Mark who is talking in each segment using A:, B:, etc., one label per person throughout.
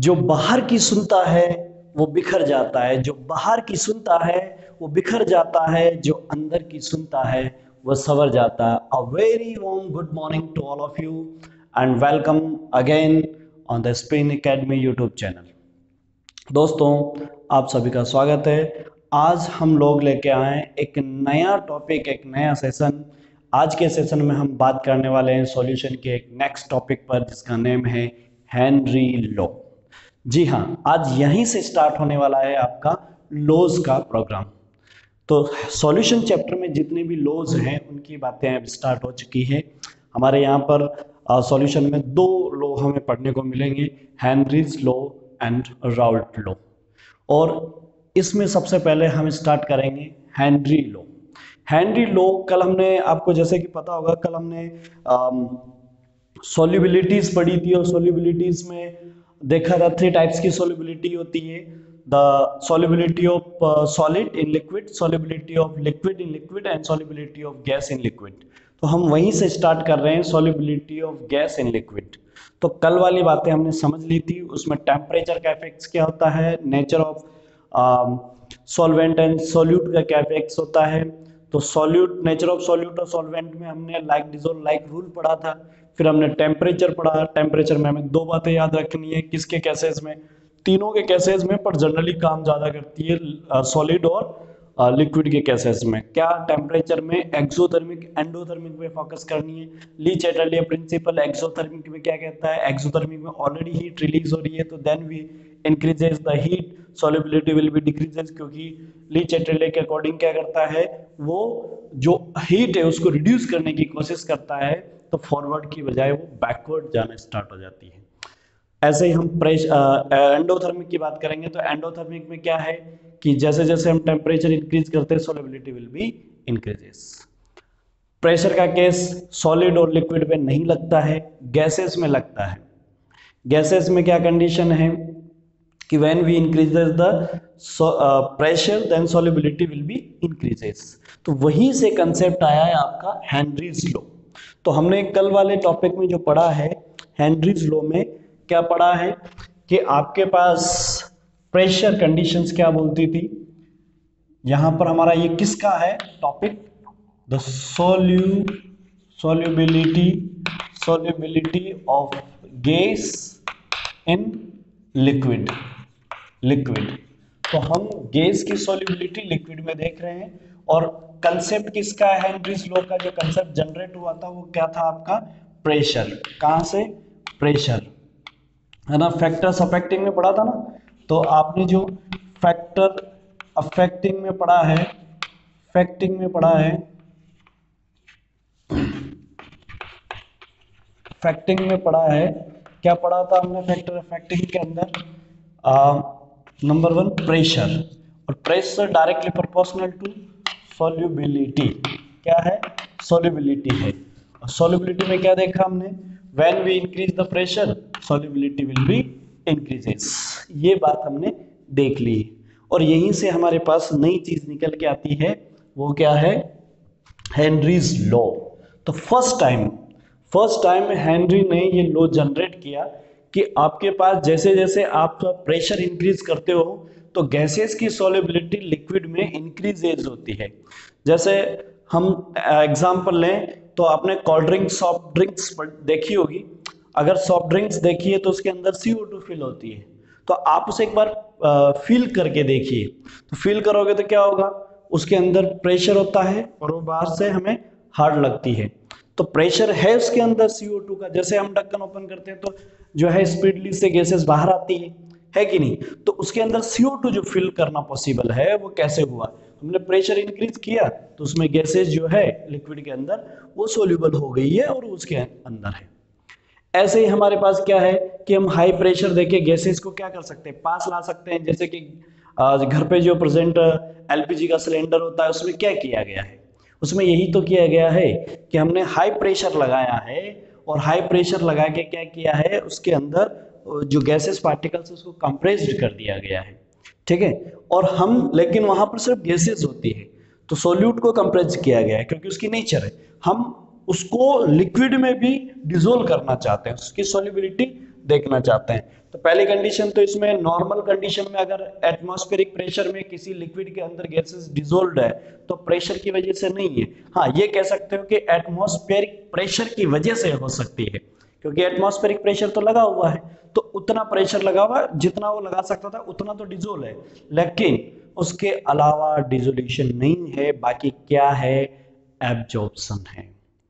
A: जो बाहर की सुनता है वो बिखर जाता है, जो बाहर की सुनता है वो बिखर जाता है, जो अंदर की सुनता है वो संवर जाता है। A very warm good morning to all of you and welcome again on the Spin Academy YouTube channel. दोस्तों, आप सभी का स्वागत है। आज हम लोग लेके आए एक नया टॉपिक, एक नया सेशन। आज के सेशन में हम बात करने वाले हैं सॉल्यूशन के एक नेक्स्ट टॉपिक पर, जिसका नेम है हेनरी लॉ। जी हाँ, आज यहीं से स्टार्ट होने वाला है आपका लॉज का प्रोग्राम। तो सॉल्यूशन चैप्टर में जितने भी लॉज हैं उनकी बातें अब स्टार्ट हो चुकी है। हमारे यहाँ पर सॉल्यूशन में दो लॉ हमें पढ़ने को मिलेंगे, Henry's law and Raoult law. और इसमें सबसे पहले हम स्टार्ट करेंगे हेनरी लॉ। हेनरी लॉ कल हमने, आपको जैसे कि पता होगा, कल हमने सॉल्युबिलिटीज पढ़ी थी और सॉल्युबिलिटीज में देखा था 3 टाइप्स की सॉल्युबिलिटी होती है। The solubility of solid in liquid, solubility of liquid in liquid and solubility of gas in liquid. तो हम वहीं से स्टार्ट कर रहे हैं, solubility of gas in liquid. तो कल वाली बातें हमने समझ ली थी, उसमें टेम्परेचर का इफेक्ट्स क्या होता है, nature of solvent and solute का क्या इफेक्ट्स होता है। तो सॉल्यूट, नेचर ऑफ सॉल्यूट और सॉल्वेंट में हमने लाइक डिसॉल्व लाइक रूल पढ़ा था। फिर हमने टेम्परेचर पढ़ा। टेम्परेचर में हमें दो बातें याद रखनी है, किसके केसेस में, तीनों के केसेस में, पर जनरली काम ज्यादा करती है सॉलिड और लिक्विड के केसेस में। क्या टेम्परेचर में एक्सोथर्मिक एंडोथर्मिक में फोकस करनी है। ली चैटरले प्रिंसिपल एक्सोथर्मिक में क्या कहता है, एक्सोथर्मिक में ऑलरेडी हीट रिलीज हो रही है तो then we increases the heat, solubility will be decreases, क्योंकि ली चैटरले के अकॉर्डिंग क्या करता है, वो जो हीट है उसको रिड्यूस करने की कोशिश करता है, तो फॉरवर्ड की बजाय वो बैकवर्ड जाना स्टार्ट हो जाती है। ऐसे ही हम एंडोथर्मिक की बात करेंगे तो एंडोथर्मिक में क्या है कि जैसे जैसे हम टेम्परेचर इंक्रीज करते हैं solubility will be increases. Pressure का केस सॉलिड और लिक्विड में नहीं लगता है, गैसेस में लगता है। गैसेस में क्या कंडीशन है कि when we increases the pressure then solubility will be increases. तो वहीं से कंसेप्ट आया है आपका हेनरीज लॉ। तो हमने कल वाले टॉपिक में जो पढ़ा है हेनरीज लॉ में क्या पढ़ा है कि आपके पास प्रेशर कंडीशंस क्या बोलती थी। यहां पर हमारा ये किसका है topic, the solubility of gas in liquid. तो हम गैस की सॉल्युबिलिटी लिक्विड में देख रहे हैं। और कंसेप्ट किसका है, हेनरीज लॉ का जो कंसेप्ट जनरेट हुआ था वो क्या था आपका, प्रेशर। कहां से, प्रेशर, है ना। फैक्टर्स अफेक्टिंग में पढ़ा था ना, तो आपने जो फैक्टर अफेक्टिंग में पढ़ा है, फैक्टिंग में पढ़ा है, फैक्टिंग में पढ़ा है, क्या पढ़ा था हमने फैक्टर अफेक्टिंग के अंदर, नंबर 1 प्रेशर, और pressure directly proportional to solubility. क्या है, सॉल्युबिलिटी है। और सॉल्युबिलिटी में क्या देखा हमने, when we increase the pressure solubility will be increases. ये बात हमने देख ली। और यहीं से हमारे पास नई चीज निकल के आती है, वो क्या है, हेनरीज लॉ। तो फर्स्ट टाइम हेनरी ने ये लॉ जनरेट किया कि आपके पास जैसे जैसे आप प्रेशर इंक्रीज करते हो तो गैसेस की सॉल्युबिलिटी लिक्विड में इंक्रीजेज होती है। जैसे हम एग्जांपल लें तो आपने कोल्ड ड्रिंक, सॉफ्ट ड्रिंक्स देखी होगी। अगर सॉफ्ट ड्रिंक्स देखिए तो उसके अंदर CO2 फिल होती है, तो आप उसे एक बार फील करके देखिए। तो फील करोगे तो क्या होगा, उसके अंदर प्रेशर होता है और वो बाहर से हमें हार्ड लगती है। तो प्रेशर है उसके अंदर CO2 का। जैसे हम ढक्कन ओपन करते हैं तो जो है स्पीडली से गैसेस बाहर आती है कि नहीं। तो उसके अंदर CO2 जो फिल करना पॉसिबल है वो कैसे हुआ, हमने प्रेशर इंक्रीज किया तो उसमें गैसेस जो है लिक्विड के अंदर वो सोल्यूबल हो गई है और उसके अंदर है। ऐसे ही हमारे पास क्या है कि हम हाई प्रेशर देके गैसेस को क्या कर सकते हैं, पास ला सकते हैं। जैसे कि घर पे जो प्रेजेंट LPG का सिलेंडर होता है उसमें क्या किया गया है, उसमें यही तो किया गया है कि हमने हाई प्रेशर लगाया है, और हाई प्रेशर लगा के क्या किया है, उसके अंदर जो गैसेस पार्टिकल्स उसको कंप्रेस्ड कर दिया गया है, ठीक है। और हम, लेकिन वहां पर सिर्फ गैसेस होती है, तो सोल्यूट को कंप्रेस किया गया है क्योंकि उसकी नेचर है। हम उसको लिक्विड में भी डिसोल्व करना चाहते हैं, उसकी सॉल्युबिलिटी देखना चाहते हैं। तो पहली कंडीशन तो इसमें नॉर्मल कंडीशन में अगर एटमॉस्फेरिक प्रेशर में किसी लिक्विड के अंदर गैसेस डिसॉल्व्ड है तो प्रेशर की वजह से नहीं है। हाँ, ये कह सकते हो कि एटमॉस्फेरिक प्रेशर की वजह से हो सकती है, क्योंकि एटमॉस्फेरिक प्रेशर तो लगा हुआ है, तो उतना प्रेशर लगा हुआ है जितना वो लगा सकता था उतना तो डिसॉल्व है, लेकिन उसके अलावा डिसोल्यूशन नहीं है। बाकी क्या है? एब्जॉर्प्शन है।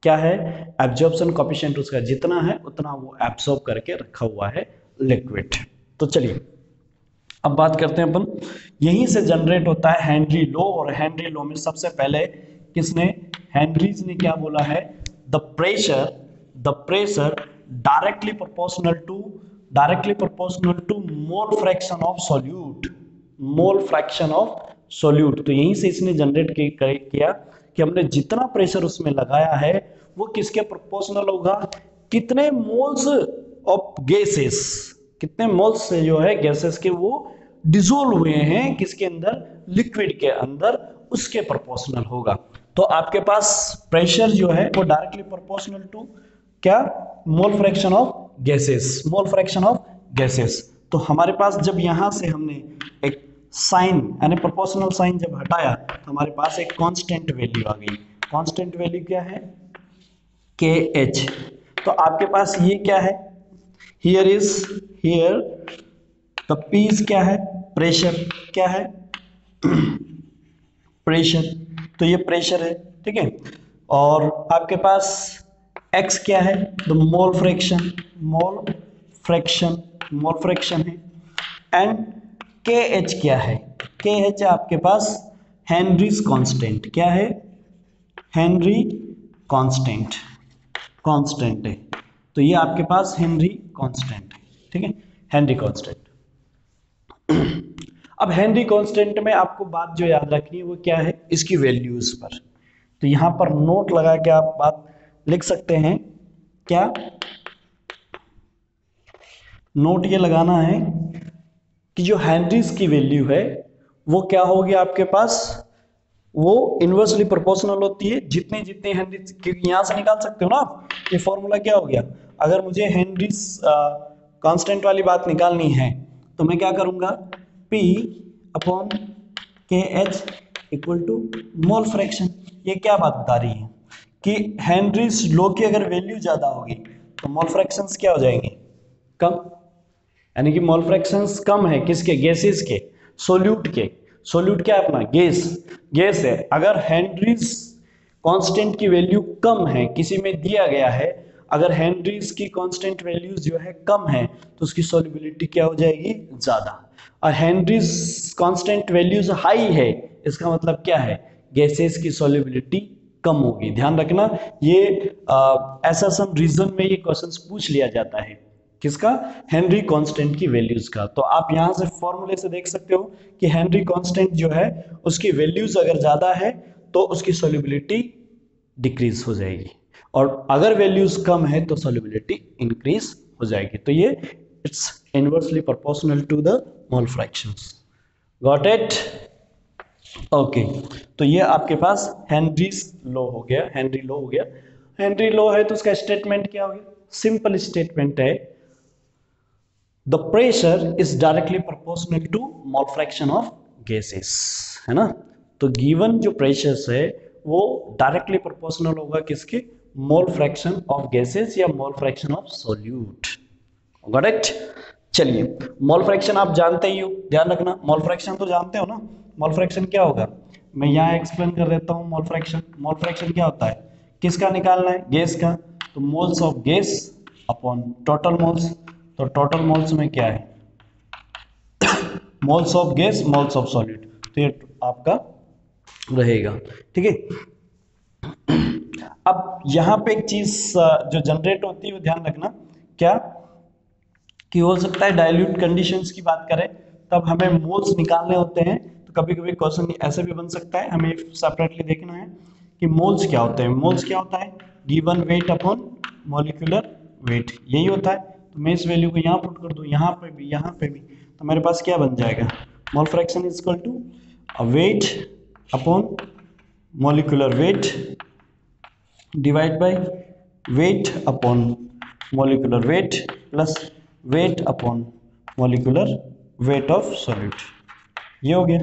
A: क्या है? एब्जॉर्प्शन कोएफिशिएंट उसका जितना है उतना वो एब्सॉर्ब करके रखा हुआ है लिक्विड। तो चलिए अब बात करते हैं अपन, यहीं से जनरेट होता है हेनरी लॉ, और हेनरी लॉ में सबसे पहले किसने, हेनरीज ने क्या बोला है, the pressure directly proportional to mole fraction of solute. तो यहीं से इसने जनरेट किया कि हमने जितना प्रेशर उसमें लगाया है वो किसके प्रोपोर्शनल होगा, कितने मोल्स ऑफ गैसेस, कितने मोल्स से जो है गैसेस के वो डिसॉल्व हुए हैं किसके अंदर, लिक्विड के अंदर, उसके प्रोपोर्शनल होगा। तो आपके पास प्रेशर जो है वो डायरेक्टली प्रोपोर्शनल टू क्या, मोल फ्रैक्शन ऑफ गैसेस। तो हमारे पास जब यहां से हमने एक साइन यानी प्रोपोर्शनल साइन जब हटाया तो हमारे पास एक कांस्टेंट वैल्यू आ गई। कांस्टेंट वैल्यू क्या है, KH। तो आपके पास ये क्या है, हियर द P क्या है, प्रेशर, क्या है प्रेशर, तो ये प्रेशर है, ठीक है। और आपके पास X क्या है, द मोल फ्रैक्शन है। एंड KH क्या है, KH आपके पास हेनरीज कांस्टेंट, क्या है, हेनरी कांस्टेंट है। तो ये आपके पास हेनरी कांस्टेंट है, ठीक है, हेनरी कांस्टेंट। अब हेनरी कांस्टेंट में आपको बात जो याद रखनी है वो क्या है, इसकी वैल्यूज पर। तो यहां पर नोट लगा के आप बात लिख सकते हैं, क्या नोट ये लगाना है कि जो हेनरीज की वैल्यू है वो क्या होगी आपके पास, वो इनवर्सली प्रोपोर्शनल होती है जितने जितने हेनरीज, क्योंकि यहां से निकाल सकते हो ना आप, ये फॉर्मूला क्या हो गया, अगर मुझे हेनरीज कांस्टेंट वाली बात निकालनी है तो मैं क्या करूंगा, P upon KH equal to mole fraction. ये क्या बात बता रही है कि हेनरीज लॉ की अगर वैल्यू ज्यादा होगी तो मोल फ्रैक्शंस क्या हो जाएंगे, कम, यानी कि मोल फ्रैक्शंस कम है किसके, गैसेस के, सोल्यूट क्या है अपना, गैस है। अगर हेनरीज कांस्टेंट की वैल्यू कम है, किसी में दिया गया है, अगर हेनरीज की कांस्टेंट वैल्यूज जो है कम है तो उसकी सॉल्युबिलिटी क्या हो जाएगी, ज्यादा। और हेनरीज कांस्टेंट वैल्यूज हाई है, इसका मतलब क्या है, गैसेस की सॉल्युबिलिटी कम होगी। ध्यान रखना, ये ऐसा सम रीजन में ये क्वेश्चंस पूछ लिया जाता है, किसका, हेनरी कांस्टेंट की वैल्यूज का। तो आप यहां से फॉर्मूले से देख सकते हो कि हेनरी कांस्टेंट जो है उसकी वैल्यूज अगर ज्यादा है तो उसकी सॉल्युबिलिटी डिक्रीज हो जाएगी, और अगर वैल्यूज कम है तो सॉल्युबिलिटी इंक्रीज हो जाएगी। तो ये it's inversely proportional to the mole fractions. Got it? Okay, तो ये आपके पास हेनरीज लॉ हो गया, हेनरी लॉ है तो उसका स्टेटमेंट क्या हो गया, सिंपल स्टेटमेंट है, the pressure is directly proportional to mole fraction of gases, है ना। तो गिवन जो प्रेशर है वो डायरेक्टली प्रोपोर्शनल होगा किसके, मोल फ्रैक्शन ऑफ गैसेस या मोल fraction of solute. Got it? चलिए, मोल फ्रैक्शन आप जानते ही हो, ध्यान रखना, मोल फ्रैक्शन तो जानते हो ना, मोल फ्रैक्शन क्या होगा, मैं यहाँ एक्सप्लेन कर देता हूँ। मोल फ्रैक्शन क्या होता है, किसका निकालना है, गैस का। तो moles of gas upon total moles, तो टोटल मोल्स में क्या है, moles of gas, moles of solid, तो ये आपका रहेगा, ठीक है। अब यहां पे एक चीज जो जनरेट होती है वो ध्यान रखना, क्या कि हो सकता है डाइल्यूट कंडीशंस की बात करें तब हमें मोल्स निकालने होते हैं, तो कभी कभी क्वेश्चन ऐसे भी बन सकता है, हमें सेपरेटली देखना है कि मोल्स क्या होते हैं। मोल्स क्या होता है, given weight upon molecular wait, यही होता है। तो मैं इस वैल्यू को यहाँ पुट कर दूं, यहाँ पे भी, तो मेरे पास क्या बन जाएगा, mole fraction is equal to weight upon molecular weight divide by weight upon molecular weight plus weight upon molecular weight of solute, ये हो गया।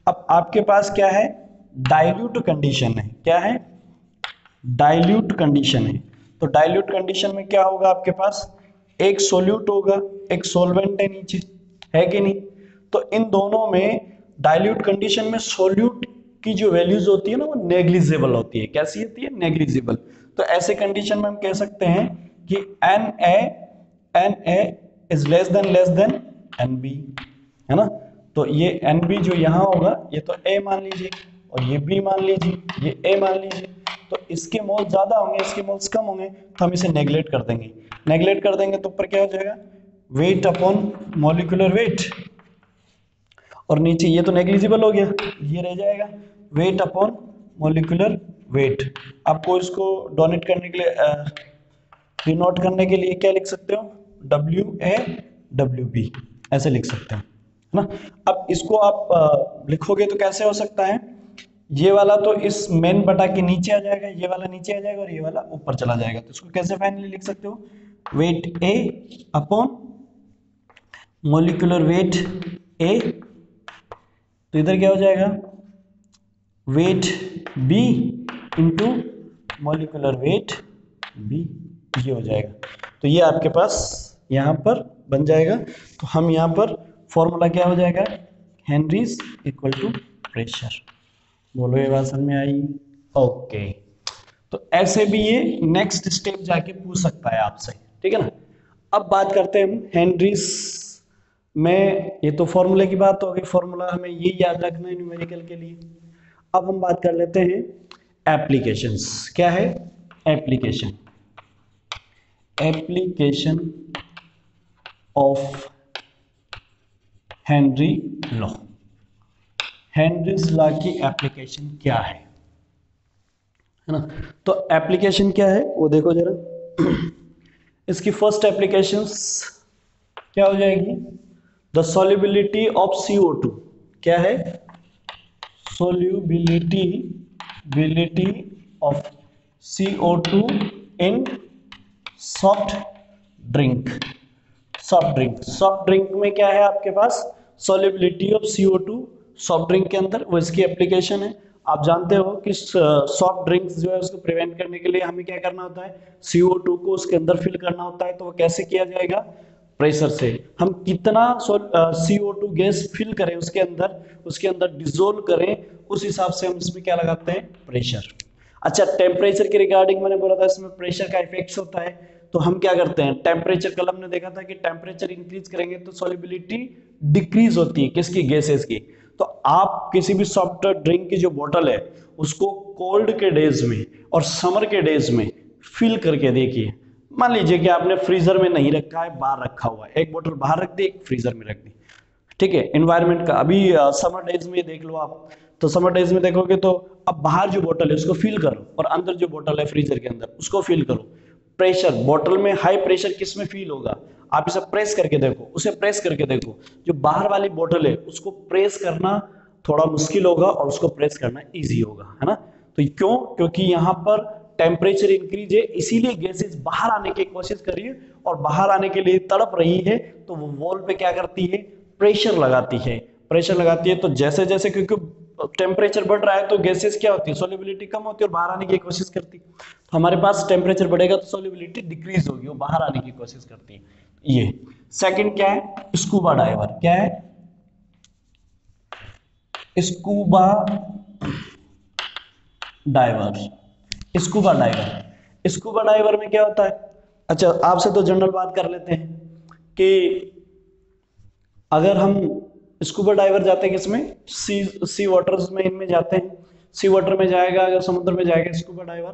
A: अब आपके पास क्या है, डाइल्यूट कंडीशन है। क्या है, डाइल्यूट कंडीशन है। तो डाइल्यूट कंडीशन में क्या होगा, आपके पास एक सोल्यूट होगा, एक सॉल्वेंट है नीचे, है कि नहीं। तो इन दोनों में डाइल्यूट कंडीशन में सोल्यूट की जो वैल्यूज होती है ना, वो नेग्लिजिबल होती है। कैसी होती है, नेग्लिजिबल। तो ऐसे कंडीशन में हम कह सकते हैं कि Na is less than Nb, है ना। तो ये Nb जो यहाँ होगा, ये तो A मान लीजिए, और ये B मान लीजिए, ये A मान लीजिए। तो इसके मोल्स ज्यादा होंगे, इसके मोल्स कम होंगे, तो हम इसे नेग्लेक्ट कर देंगे। नेग्लेक्ट कर देंगे तो ऊपर क्या हो जाएगा, वेट अपॉन मॉलिक्यूलर वेट, और नीचे ये तो नेग्लिजिबल हो गया, ये रह जाएगा वेट अपॉन मॉलिक्यूलर वेट। आपको इसको डोनेट करने के लिए, डिनोट करने के लिए क्या लिख सकते हो, WA/WB ऐसे लिख सकते हैं, है ना। अब इसको आप लिखोगे तो कैसे हो सकता है, ये वाला तो इस मेन बटा के नीचे आ जाएगा, ये वाला नीचे आ जाएगा, और ये वाला ऊपर चला जाएगा। तो इसको कैसे फाइनली लिख सकते हो, weight A upon molecular weight A, तो इधर क्या हो जाएगा, weight B into molecular weight B, ये हो जाएगा। तो ये आपके पास यहाँ पर बन जाएगा। तो हम यहाँ पर फॉर्मूला क्या हो जाएगा, हेनरीज इक्वल टू प्रेशर। बोलो ये बात समझ में आई, ओके। तो ऐसे भी ये नेक्स्ट स्टेप जाके पूछ सकता है आपसे, ठीक है ना। अब बात करते हैं हम हेनरीज में, ये तो फॉर्मूले की बात हो गई, फॉर्मूला हमें ये याद रखना है न्यूमेरिकल के लिए। अब हम बात कर लेते हैं एप्लीकेशंस। क्या है, application, application of Henry law. Henry's law की एप्लीकेशन क्या है ना। तो एप्लीकेशन क्या है वो देखो जरा। इसकी फर्स्ट एप्लीकेशंस क्या हो जाएगी, द सॉल्युबिलिटी ऑफ CO2। क्या है, solubility of CO2 in soft drink. Soft drink में क्या है आपके पास, solubility of CO2 soft drink के अंदर, वो इसकी एप्लीकेशन है। आप जानते हो कि सॉफ्ट ड्रिंक्स जो है उसको प्रिवेंट करने के लिए हमें क्या करना होता है, CO2 को उसके अंदर फिल करना होता है। तो वो कैसे किया जाएगा, प्रेशर से। हम कितना CO2 गैस फिल करें उसके अंदर डिसोल्व करें, उस हिसाब से हम इसमें क्या लगाते हैं, प्रेशर। अच्छा, टेम्परेचर के रिगार्डिंग मैंने बोला था इसमें प्रेशर का इफेक्ट होता है। तो हम क्या करते हैं, टेम्परेचर कल हमने देखा था कि टेम्परेचर इंक्रीज करेंगे तो सॉल्युबिलिटी डिक्रीज होती है, किसकी, गैसेस की। तो आप किसी भी सॉफ्ट ड्रिंक की जो बोतल है उसको कोल्ड के डेज में और समर के डेज में फिल करके देखिए। मान लीजिए कि आपने फ्रीजर में नहीं रखा है, बाहर रखा हुआ है, एक बोतल बाहर रख दी, एक फ्रीजर में रख दी, ठीक है। एनवायरनमेंट का अभी समर डेज में देख लो आप, तो समर डेज में देखोगे तो अब बाहर जो बोतल है उसको फिल करो, और अंदर जो बोतल है फ्रीजर के अंदर उसको फिल करो। प्रेशर बोतल में, हाई प्रेशर किस में फील होगा, आप इसे प्रेस करके देखो, उसे प्रेस करके देखो। जो बाहर वाली बोतल है उसको प्रेस करना थोड़ा मुश्किल होगा और उसको प्रेस करना इजी होगा, है ना। तो क्यों, क्योंकि यहाँ पर टेम्परेचर इंक्रीज है, इसीलिए गैसेस बाहर आने की कोशिश कर रही है, और बाहर आने के लिए तड़प रही है। तो वो वॉल पे क्या करती है, प्रेशर लगाती है, प्रेशर लगाती है। तो जैसे जैसे, क्योंकि टेम्परेचर बढ़ रहा है तो गैसेस क्या होती है, सॉल्युबिलिटी कम होती है और बाहर आने की कोशिश करती है। तो हमारे पास टेम्परेचर बढ़ेगा तो सॉल्युबिलिटी डिक्रीज होगी, वो बाहर आने की कोशिश करती है। ये सेकंड क्या है, स्कूबा डाइवर। क्या है, scuba diver. Scuba diver, scuba diver में क्या होता है, अच्छा आपसे तो जनरल बात कर लेते हैं कि अगर हम स्कूबा डाइवर जाते हैं किसमें, सी वाटर्स में, इनमें जाते हैं। सी वाटर में जाएगा, अगर समुद्र में जाएगा स्कूबा डाइवर,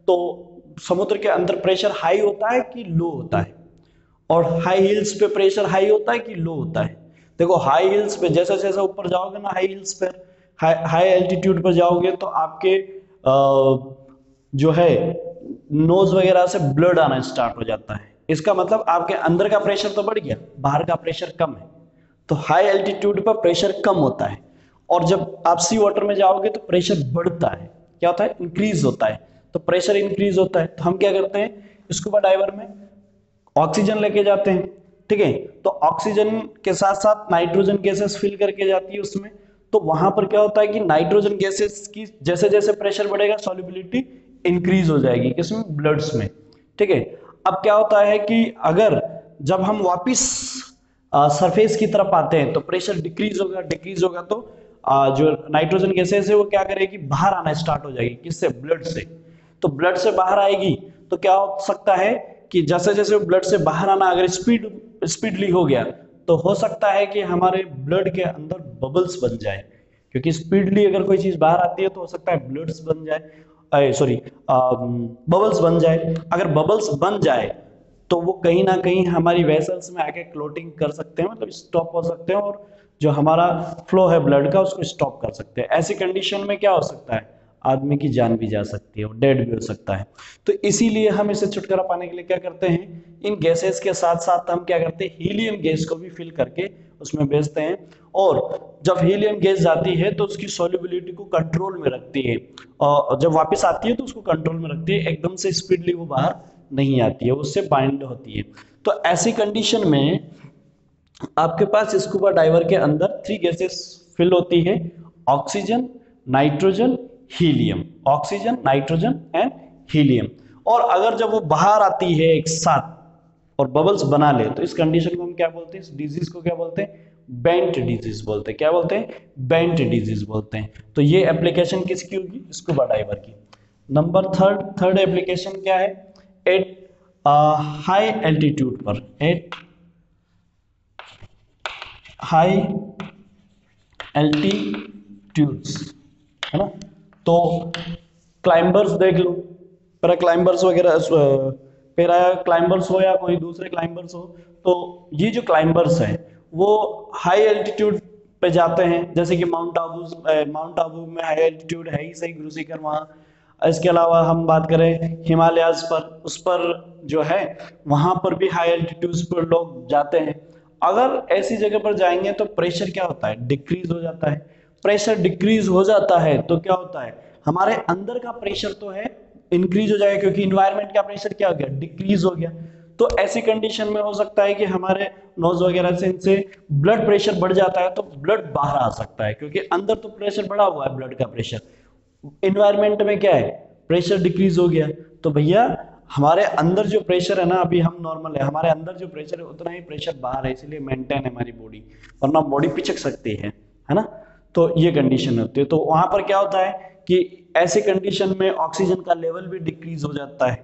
A: तो समुद्र के अंदर प्रेशर हाई होता है कि लो होता है, और हाई हिल्स पे प्रेशर हाई होता है कि लो होता है। देखो हाई हिल्स पे जैसे जैसे ऊपर जाओगे ना, हाई हिल्स पर, हाई एल्टीट्यूड पर जाओगे तो आपके जो है नोज वगैरह से ब्लड आना स्टार्ट हो जाता है। इसका मतलब आपके अंदर का प्रेशर तो बढ़ गया, बाहर का प्रेशर कम है। तो हाई एल्टीट्यूड पर प्रेशर कम होता है, और जब आप सी वाटर में जाओगे तो प्रेशर बढ़ता है, क्या होता है, इंक्रीज होता है। तो प्रेशर इंक्रीज होता है तो हम क्या करते हैं, स्कूबा डाइवर में ऑक्सीजन लेके जाते हैं, ठीक है। तो ऑक्सीजन के साथ साथ नाइट्रोजन गैसेस फिल करके जाती है उसमें, तो वहां पर क्या होता है कि नाइट्रोजन गैसेस की जैसे जैसे प्रेशर बढ़ेगा सॉल्युबिलिटी इंक्रीज हो जाएगी किसमें, ब्लड्स में, ठीक है। अब क्या होता है कि अगर जब हम वापिस सरफेस की तरफ आते हैं तो प्रेशर डिक्रीज होगा तो जो नाइट्रोजन गैसेस है वो क्या करेगी, बाहर आना स्टार्ट हो जाएगी, किससे, ब्लड से। तो ब्लड से बाहर आएगी तो क्या हो सकता है कि जैसे जैसे ब्लड से बाहर आना अगर स्पीडली हो गया तो हो सकता है कि हमारे ब्लड के अंदर बबल्स बन जाए, क्योंकि स्पीडली अगर कोई चीज बाहर आती है तो हो सकता है ब्लड्स बन जाए, सॉरी बबल्स बन जाए। अगर बबल्स बन जाए तो वो कहीं ना कहीं हमारी वेसल्स में आके क्लोटिंग कर सकते हैं, मतलब स्टॉप हो सकते हैं, और जो हमारा फ्लो है ब्लड का उसको स्टॉप कर सकते हैं। ऐसी कंडीशन में क्या हो सकता है, आदमी की जान भी जा सकती है, डेड भी हो सकता है। तो इसीलिए हम इसे छुटकारा पाने के लिए क्या करते हैं, इन गैसेस के साथ साथ हम क्या करते हैं, हीलियम गैस को भी फिल करके उसमें भेजते हैं, और जब हीलियम गैस जाती है तो उसकी सॉल्युबिलिटी को कंट्रोल में रखती है, और जब वापस आती है तो उसको कंट्रोल में रखती है, एकदम से स्पीडली वो बाहर नहीं आती है, उससे बाइंड होती है। तो ऐसी कंडीशन में आपके पास स्कूबा डाइवर के अंदर 3 गैसेस फिल होती है, oxygen, nitrogen, helium, oxygen, nitrogen and helium. और अगर जब वो बाहर आती है एक साथ और बबल्स बना ले तो इस कंडीशन को हम क्या बोलते हैं, इस डिजीज को क्या बोलते हैं, बेंट डिजीज बोलते हैं। क्या बोलते हैं, बेंट डिजीज बोलते हैं। तो ये एप्लीकेशन किसकी होगी, स्कूबा डाइवर की। नंबर थर्ड एप्लीकेशन क्या है, एट हाई एल्टीट्यूड पर, एट हाई एल्टीट्यूड्स, है ना। तो क्लाइंबर्स देख लो, पैरा क्लाइंबर्स वगैरह, पैरा क्लाइंबर्स हो या कोई दूसरे क्लाइंबर्स हो, तो ये जो क्लाइंबर्स हैं वो हाई एल्टीट्यूड पे जाते हैं, जैसे कि माउंट आबू में हाई एल्टीट्यूड है ही सही, गुरु शिखर वहाँ। इसके अलावा हम बात करें हिमालयाज पर, उस पर जो है वहां पर भी हाई एल्टीट्यूड्स पर लोग जाते हैं। अगर ऐसी जगह पर जाएंगे तो प्रेशर क्या होता है, डिक्रीज हो जाता है। प्रेशर डिक्रीज हो जाता है तो क्या होता है, हमारे अंदर का प्रेशर तो है इंक्रीज हो जाएगा, क्योंकि इन्वायरमेंट का प्रेशर क्या हो गया, डिक्रीज हो गया। तो ऐसी कंडीशन में हो सकता है कि हमारे नोज वगैरह से इनसे ब्लड प्रेशर बढ़ जाता है, तो ब्लड बाहर आ सकता है, क्योंकि अंदर तो प्रेशर बढ़ा हुआ है ब्लड का प्रेशर, इन्वायरमेंट में क्या है, प्रेशर डिक्रीज हो गया। तो भैया हमारे अंदर जो प्रेशर है ना, अभी हम नॉर्मल है, हमारे अंदर जो प्रेशर है उतना ही प्रेशर बाहर है, इसलिए मेंटेन है हमारी बॉडी, वरना बॉडी पिचक सकती है ना। तो ये कंडीशन होती है। तो वहां पर क्या होता है कि ऐसे कंडीशन में ऑक्सीजन का लेवल भी डिक्रीज हो जाता है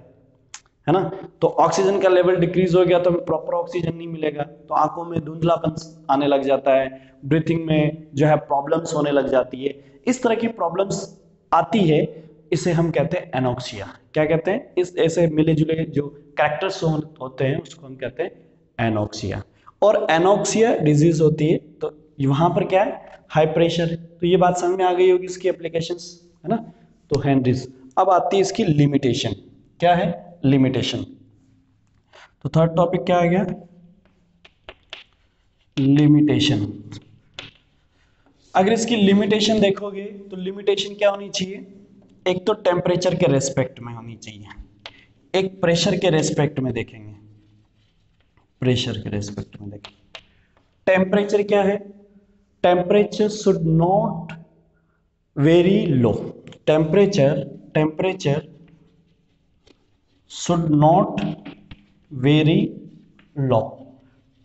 A: ना। तो ऑक्सीजन का लेवल डिक्रीज हो गया तो हमें प्रॉपर ऑक्सीजन नहीं मिलेगा, तो आंखों में धुंधलापन आने लग जाता है, ब्रीथिंग में जो है प्रॉब्लम्स होने लग जाती है, इस तरह की प्रॉब्लम्स आती है। इसे हम कहते हैं एनोक्सिया। क्या कहते हैं, इस ऐसे मिले जुले जो कैरेक्टर्स होते हैं उसको हम कहते हैं एनोक्सिया। और एनोक्सिया डिजीज होती है, तो वहां पर क्या है, हाई प्रेशर। तो ये बात समझ में आ गई होगी इसकी एप्लीकेशंस, है ना। तो हेनरीज। अब आती है इसकी लिमिटेशन। क्या है, लिमिटेशन। तो थर्ड टॉपिक क्या आ गया, लिमिटेशन। अगर इसकी लिमिटेशन देखोगे तो लिमिटेशन क्या होनी चाहिए, एक तो टेम्परेचर के रेस्पेक्ट में होनी चाहिए, एक प्रेशर के रेस्पेक्ट में देखेंगे, प्रेशर के रेस्पेक्ट में देखेंगे। टेम्परेचर क्या है, temperature should not very low, temperature should not very low,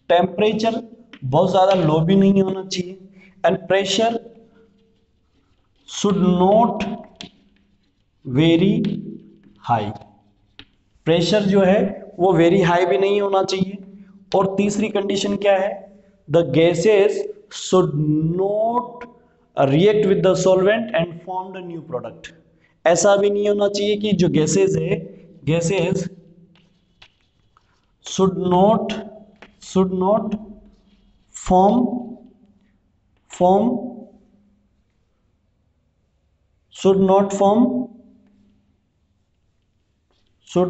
A: temperature बहुत ज्यादा लो भी नहीं होना चाहिए, and pressure should not very high, pressure जो है वो वेरी हाई भी नहीं होना चाहिए। और तीसरी कंडीशन क्या है, the gases should not react with the solvent and form the new product, ऐसा भी नहीं होना चाहिए कि जो गैसेस है, gases should not form should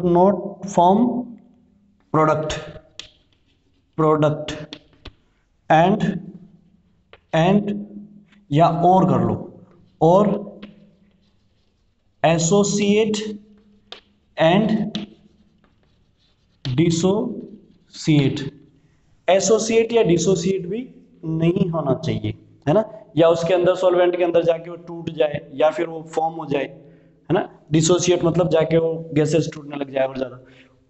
A: not form product and या और कर लो, और associate and dissociate, एसोसिएट या डिसोसिएट भी नहीं होना चाहिए, है ना, या उसके अंदर सॉल्वेंट के अंदर जाके वो टूट जाए या फिर वो फॉर्म हो जाए, है ना। डिसोसिएट मतलब जाके वो गैसेस टूटने लग जाए और ज्यादा,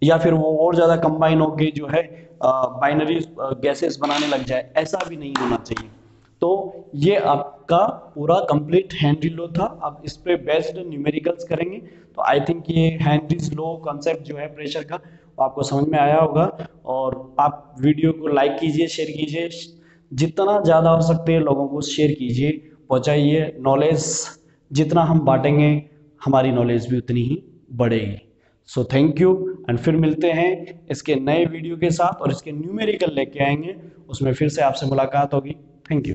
A: या फिर वो और ज्यादा कंबाइन होके जो है बाइनरी गैसेस बनाने लग जाए, ऐसा भी नहीं होना चाहिए। तो ये आपका पूरा कंप्लीट हेनरी लॉ था। अब इस पे बेस्ड न्यूमेरिकल्स करेंगे। तो आई थिंक ये हेनरीज लॉ कॉन्सेप्ट जो है प्रेशर का आपको समझ में आया होगा। और आप वीडियो को लाइक कीजिए, शेयर कीजिए, जितना ज़्यादा हो सकते हैं लोगों को शेयर कीजिए, पहुँचाइए। नॉलेज जितना हम बांटेंगे हमारी नॉलेज भी उतनी ही बढ़ेगी। सो थैंक यू एंड फिर मिलते हैं इसके नए वीडियो के साथ और इसके न्यूमेरिकल लेके आएंगे, उसमें फिर से आपसे मुलाकात होगी। Thank you.